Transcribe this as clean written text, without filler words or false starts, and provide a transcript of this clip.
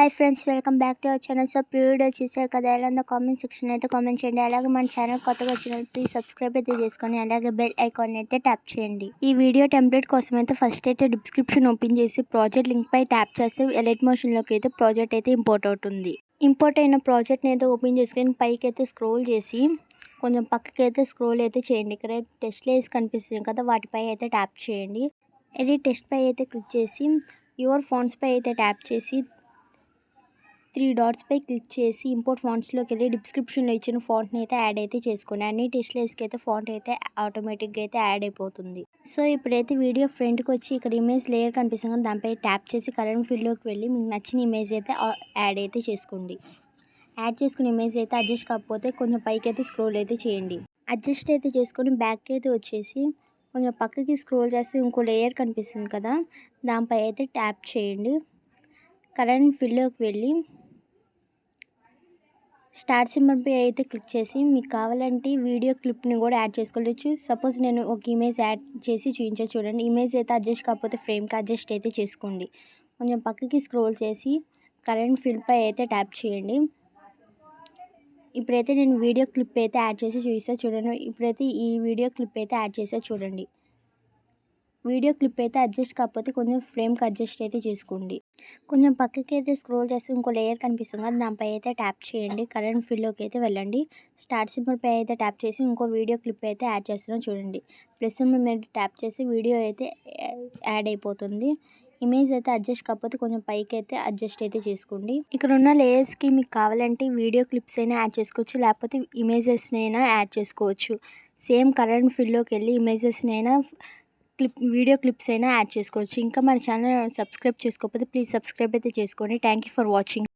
Hi friends, welcome back to our channel. So video చూసారు కదా, ఎలా ఉందో కామెంట్ సెక్షన్ అయితే కామెంట్ చేయండి. అలాగే మన ఛానల్ కొత్తగా వచ్చిన ప్లీజ్ సబ్స్క్రైబ్ అయితే చేసుకొని అలాగే బెల్ ఐకాన్ అయితే ట్యాప్ చేయండి. ఈ వీడియో టెంప్లెట్ కోసం అయితే ఫస్ట్ అయితే డిస్క్రిప్షన్ ఓపెన్ చేసి ప్రాజెక్ట్ లింక్ పై ట్యాప్ చేస్తే ఎలైట్ మోషన్లోకి అయితే ప్రాజెక్ట్ అయితే ఇంపోర్ట్ అవుతుంది. ఇంపోర్ట్ అయిన ప్రాజెక్ట్ని అయితే ఓపెన్ చేసుకొని పైకి అయితే స్క్రోల్ చేసి కొంచెం పక్కకి అయితే స్క్రోల్ అయితే చేయండి. ఇక్కడ టెస్ట్ లేస్ కనిపిస్తుంది కదా, వాటిపై అయితే ట్యాప్ చేయండి. ఎడిట్ టెస్ట్ పై అయితే క్లిక్ చేసి యువర్ ఫాంట్స్ పై అయితే ట్యాప్ చేసి 3 డాట్స్ పై క్లిక్ చేసి ఇంపోర్ట్ ఫాంట్స్లోకి వెళ్ళి డిస్క్రిప్షన్లో ఇచ్చిన ఫాంట్ని అయితే యాడ్ అయితే చేసుకోండి. అన్ని టెస్ట్లెస్కి అయితే ఫాంట్ అయితే ఆటోమేటిక్గా అయితే యాడ్ అయిపోతుంది. సో ఇప్పుడైతే వీడియో ఫ్రంట్కి వచ్చి ఇక్కడ ఇమేజ్ లేయర్ కనిపిస్తుంది కదా, దానిపై ట్యాప్ చేసి కరెంట్ ఫీల్డ్లోకి వెళ్ళి మీకు నచ్చిన ఇమేజ్ అయితే యాడ్ అయితే చేసుకోండి. యాడ్ చేసుకున్న ఇమేజ్ అయితే అడ్జస్ట్ కాకపోతే కొంచెం పైకి అయితే స్క్రోల్ అయితే చేయండి. అడ్జస్ట్ అయితే చేసుకొని బ్యాక్ అయితే వచ్చేసి కొంచెం పక్కకి స్క్రోల్ చేస్తే ఇంకో లేయర్ కనిపిస్తుంది కదా, దానిపై అయితే ట్యాప్ చేయండి. కరెంట్ ఫీల్డ్లోకి వెళ్ళి స్టార్ట్ సింబల్పై అయితే క్లిక్ చేసి మీకు కావాలంటే వీడియో క్లిప్ని కూడా యాడ్ చేసుకోవచ్చు. సపోజ్ నేను ఒక ఇమేజ్ యాడ్ చేసి చూపించే చూడండి. ఇమేజ్ అయితే అడ్జస్ట్ కాకపోతే ఫ్రేమ్కి అడ్జస్ట్ అయితే చేసుకోండి. కొంచెం పక్కకి స్క్రోల్ చేసి కరెంట్ ఫీల్డ్పై అయితే ట్యాప్ చేయండి. ఇప్పుడైతే నేను వీడియో క్లిప్ అయితే యాడ్ చేసి చూపిస్తా చూడండి. ఇప్పుడైతే ఈ వీడియో క్లిప్ అయితే యాడ్ చేసా చూడండి. వీడియో క్లిప్ అయితే అడ్జస్ట్ కాకపోతే కొంచెం ఫ్రేమ్కి అడ్జస్ట్ అయితే చేసుకోండి. కొంచెం పక్కకి అయితే స్క్రోల్ చేసి ఇంకో లేయర్ కనిపిస్తుంది కదా, దానిపై అయితే ట్యాప్ చేయండి. కరెంట్ ఫీల్డ్లోకి అయితే వెళ్ళండి. స్టార్ట్ సింబల్పై అయితే ట్యాప్ చేసి ఇంకో వీడియో క్లిప్ అయితే యాడ్ చేస్తున్నాం చూడండి. ప్లస్ సింబల్ మీద ట్యాప్ చేసి వీడియో అయితే యాడ్ అయిపోతుంది. ఇమేజ్ అయితే అడ్జస్ట్ కాకపోతే కొంచెం పైకి అయితే అడ్జస్ట్ అయితే చేసుకోండి. ఇక్కడ ఉన్న లేయర్స్కి మీకు కావాలంటే వీడియో క్లిప్స్ అయినా యాడ్ చేసుకోవచ్చు, లేకపోతే ఇమేజెస్ని అయినా యాడ్ చేసుకోవచ్చు. సేమ్ కరెంట్ ఫీల్డ్లోకి వెళ్ళి ఇమేజెస్ని అయినా వీడియో క్లిప్స్ అయినా యాడ్ చేసుకోవచ్చు. ఇంకా మన ఛానల్ సబ్స్క్రైబ్ చేసుకోకపోతే ప్లీజ్ సబ్స్క్రైబ్ అయితే చేసుకోండి. Thank you for watching.